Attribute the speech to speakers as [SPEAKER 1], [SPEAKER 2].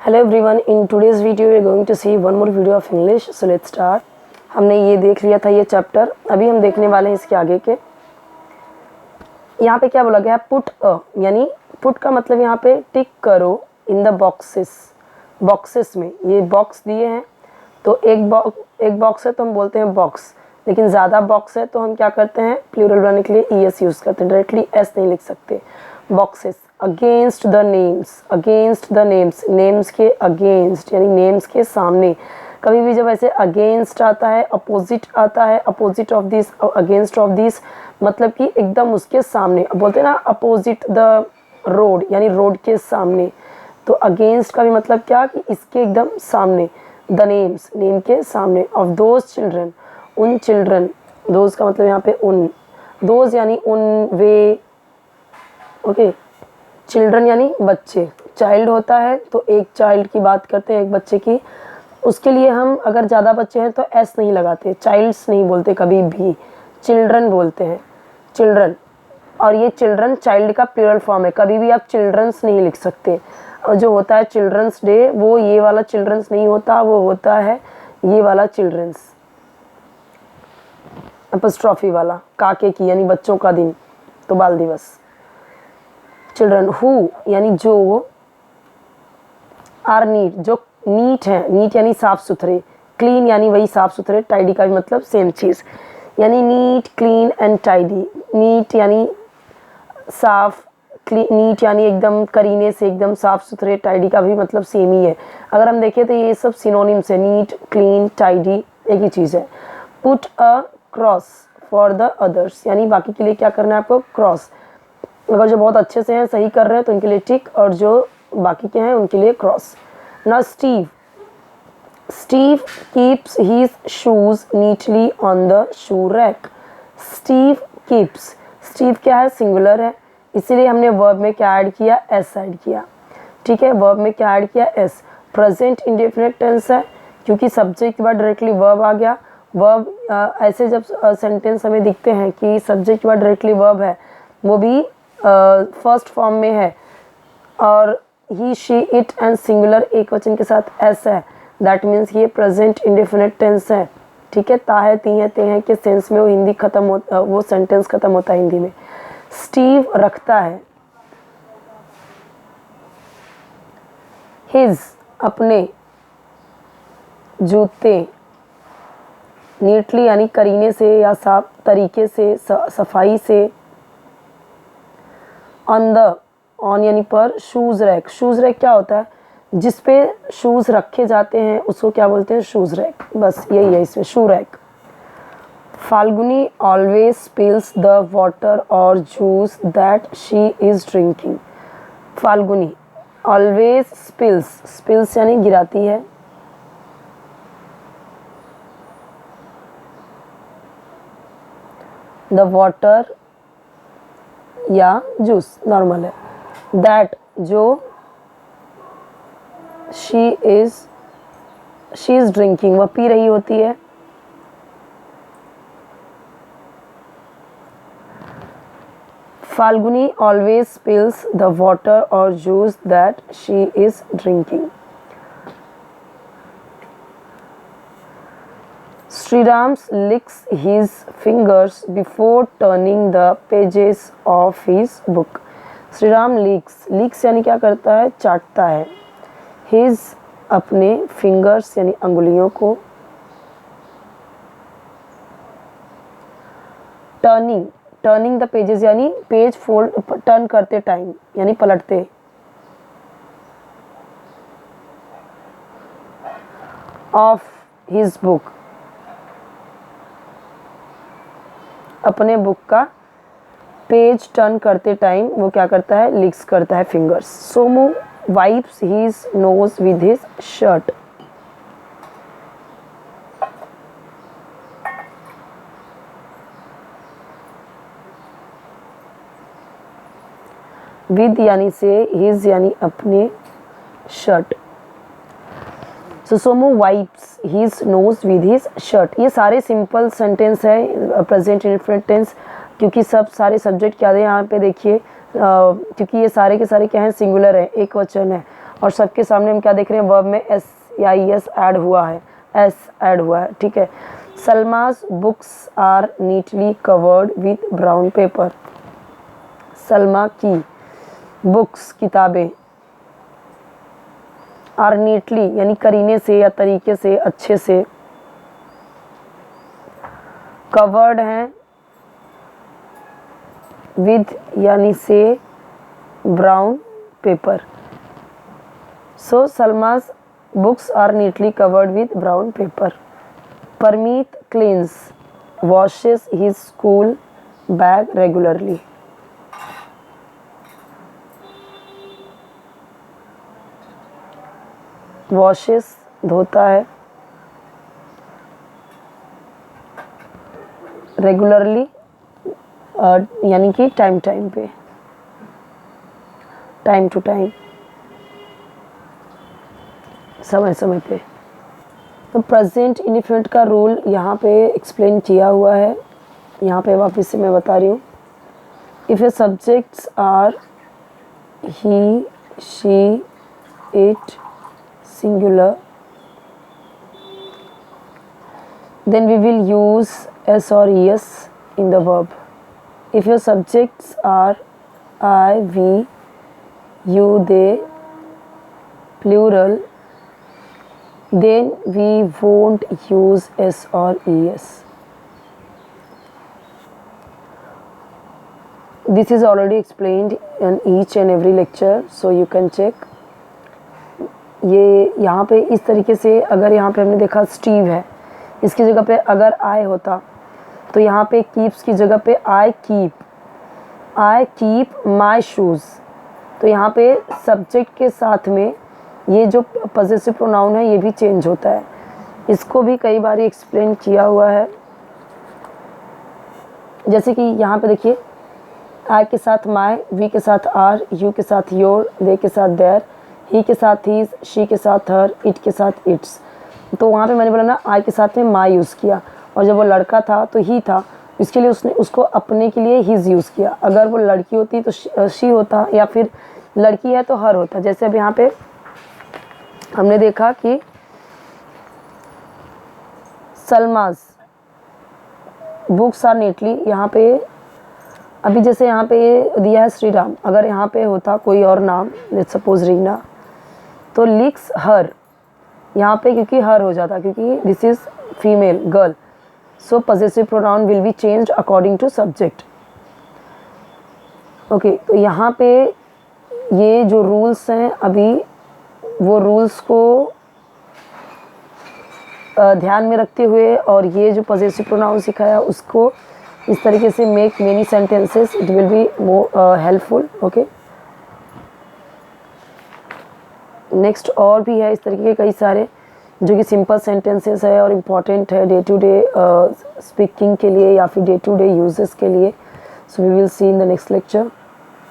[SPEAKER 1] Hello everyone, in today's video we are going to see one more video of English. So let's start. हमने ये देख लिया था ये चैप्टर, अभी हम देखने वाले हैं इसके आगे के। यहाँ पे क्या बोला गया है, पुट अ, यानी पुट का मतलब यहाँ पे टिक करो इन द बॉक्सेस। बॉक्सेस में ये बॉक्स दिए हैं, तो एक बॉक्स है तो हम बोलते हैं बॉक्स, लेकिन ज़्यादा बॉक्स है तो हम क्या करते हैं, प्लूरल बनाने के लिए ईएस यूज़ करते हैं, डायरेक्टली एस नहीं लिख सकते। Boxes against the names, against the names, names के अगेंस्ट यानी नेम्स के सामने। कभी भी जब ऐसे अगेंस्ट आता है, अपोजिट आता है, opposite of this, against of this, मतलब कि एकदम उसके सामने, बोलते हैं ना अपोजिट द रोड, यानी रोड के सामने। तो अगेंस्ट का भी मतलब क्या कि इसके एकदम सामने। द नेम्स, नेम के सामने। ऑफ दोज चिल्ड्रन, उन चिल्ड्रन, दोज का मतलब यहाँ पे उन, दोज यानी उन, वे, ओके। चिल्ड्रन यानी बच्चे, चाइल्ड होता है तो एक चाइल्ड की बात करते हैं, एक बच्चे की। उसके लिए हम अगर ज़्यादा बच्चे हैं तो एस नहीं लगाते, चाइल्ड्स नहीं बोलते कभी भी, चिल्ड्रन बोलते हैं, चिल्ड्रन। और ये चिल्ड्रन चाइल्ड का प्लूरल फॉर्म है, कभी भी आप चिल्ड्रंस नहीं लिख सकते। और जो होता है चिल्ड्रंस डे, वो ये वाला चिल्ड्रंस नहीं होता, वो होता है ये वाला चिल्ड्रंस, एपोस्ट्रॉफी वाला, काके की, यानी बच्चों का दिन, तो बाल दिवस। चिल्ड्रन हु यानी जो, आर नीट, जो नीट है, नीट यानी साफ सुथरे, क्लीन यानी वही साफ सुथरे, टाइडी का भी मतलब सेम चीज़, यानी neat, clean and tidy. Neat यानी साफ, नीट यानी एकदम करीने से एकदम साफ सुथरे, टाइडी का भी मतलब सेम ही है। अगर हम देखें तो ये सब सिनोनिम्स है, नीट, क्लीन, टाइडी एक ही चीज़ है। Put a cross for the others, यानी बाकी के लिए क्या करना है आपको, क्रॉस। अगर जो बहुत अच्छे से हैं, सही कर रहे हैं तो उनके लिए टिक, और जो बाकी के हैं उनके लिए क्रॉस। ना Steve, Steve keeps his shoes neatly on the shoe rack. Steve keeps, Steve क्या है, सिंगुलर है, इसीलिए हमने वर्ब में क्या ऐड किया, एस ऐड किया। ठीक है, वर्ब में क्या ऐड किया, एस। प्रेजेंट इंडेफिनिट टेंस है, क्योंकि सब्जेक्ट के बाद डायरेक्टली वर्ब आ गया। वर्ब ऐसे जब सेंटेंस हमें दिखते हैं कि सब्जेक्ट के बाद डायरेक्टली वर्ब है, वो भी फर्स्ट फॉर्म में है, और ही, शी, इट एंड सिंगुलर एक वचन के साथ एस है, दैट मीन्स ये प्रेजेंट इंडेफिनिट टेंस है। ठीक है, ता है, ती है, ते हैं के सेंस में वो हिंदी खत्म हो, वो सेंटेंस खत्म होता है हिंदी में। स्टीव रखता है, हिज अपने जूते, नीटली यानी करीने से या साफ तरीके से, सफाई से। ऑन द, ऑन यानी पर, शूज़ रैक, शूज़ रैक क्या होता है, जिस पे शूज़ रखे जाते हैं उसको क्या बोलते हैं, शूज़ रैक, बस यही है इसमें, shoe rack. Falguni always spills the water और juice that she is drinking. Falguni always spills, spills यानी गिराती है, द वाटर या जूस नॉर्मल है, दैट जो, शी इज ड्रिंकिंग वह पी रही होती है। Falguni always spills the water और juice that she is drinking. Sriram licks his fingers before turning the pages of his book. Shriram licks यानी क्या करता है, चाटता है, his अपने, fingers यानी अंगुलियों को, turning the pages यानी पेज फोल्ड, टर्न करते टाइम यानी पलटते। of his book अपने बुक का पेज टर्न करते टाइम वो क्या करता है, लिक्स करता है fingers. Somu wipes his nose with his shirt. With यानी से, हिज यानी अपने, shirt. So Somu wipes his nose with his shirt. ये सारे सिंपल सेंटेंस है, प्रेजेंट इंडेफिनिट टेंस, क्योंकि सब सारे सब्जेक्ट क्या है यहाँ पे देखिए, क्योंकि ये सारे के सारे क्या हैं, सिंगुलर है, एक वचन है, और सबके सामने हम क्या देख रहे हैं, वर्ब में एस या ई एस ऐड हुआ है, एस ऐड हुआ है, ठीक है। Salma's books are neatly covered with brown paper. Salma की बुक्स किताबें, आर नीटली यानी करीने से या तरीके से, अच्छे से, कवर्ड हैं विद यानी से brown paper. So Salma's books are neatly covered with brown paper. Parmeet cleans washes his school bag regularly. washes धोता है, रेगुलरली यानी कि टाइम टाइम पे, टाइम टू टाइम, समय समय पे। तो प्रेजेंट इंडिफिनिट का रूल यहाँ पे एक्सप्लेन किया हुआ है, यहाँ पे वापस से मैं बता रही हूँ। If a subjects are he, she, it, singular, then we will use s or es in the verb. If your subjects are I, we, you, they, plural, then we won't use s or es. This is already explained in each and every lecture, so you can check. ये यहाँ पे इस तरीके से, अगर यहाँ पे हमने देखा स्टीव है, इसकी जगह पे अगर आई होता तो यहाँ पे कीप्स की जगह पे आई कीप माई शूज़। तो यहाँ पे सब्जेक्ट के साथ में ये जो पॉजेसिव प्रोनाउन है ये भी चेंज होता है। इसको भी कई बार एक्सप्लेन किया हुआ है, जैसे कि यहाँ पे देखिए, आई के साथ माई, वी के साथ आर, यू के साथ योर, दे के साथ देयर, ही के साथ हीज, शी के साथ हर, इट के साथ इट्स। तो वहाँ पे मैंने बोला ना, आई के साथ में माई यूज़ किया, और जब वो लड़का था तो ही था, इसके लिए उसने उसको अपने के लिए हिज यूज़ किया। अगर वो लड़की होती तो शी होता, या फिर लड़की है तो हर होता। जैसे अब यहाँ पे हमने देखा कि सलमास बुक्स आर नीटली, यहाँ पे अभी जैसे यहाँ पे दिया है श्री राम, अगर यहाँ पे होता कोई और नाम, लेट्स सपोज रीना, तो लिख्स हर, यहाँ पे क्योंकि हर हो जाता, क्योंकि this is female girl, so possessive pronoun will be changed according to subject. Okay, तो यहाँ पे ये जो रूल्स हैं, अभी वो रूल्स को ध्यान में रखते हुए, और ये जो पॉजेसिव प्रोनाउन सिखाया उसको इस तरीके से make many sentences, it will be more helpful. Okay, next और भी है इस तरीके के कई सारे जो कि सिंपल सेंटेंसेस है और इम्पॉर्टेंट है डे टू डे स्पीकिंग के लिए या फिर डे टू डे यूजेस के लिए। So we will see in the next lecture.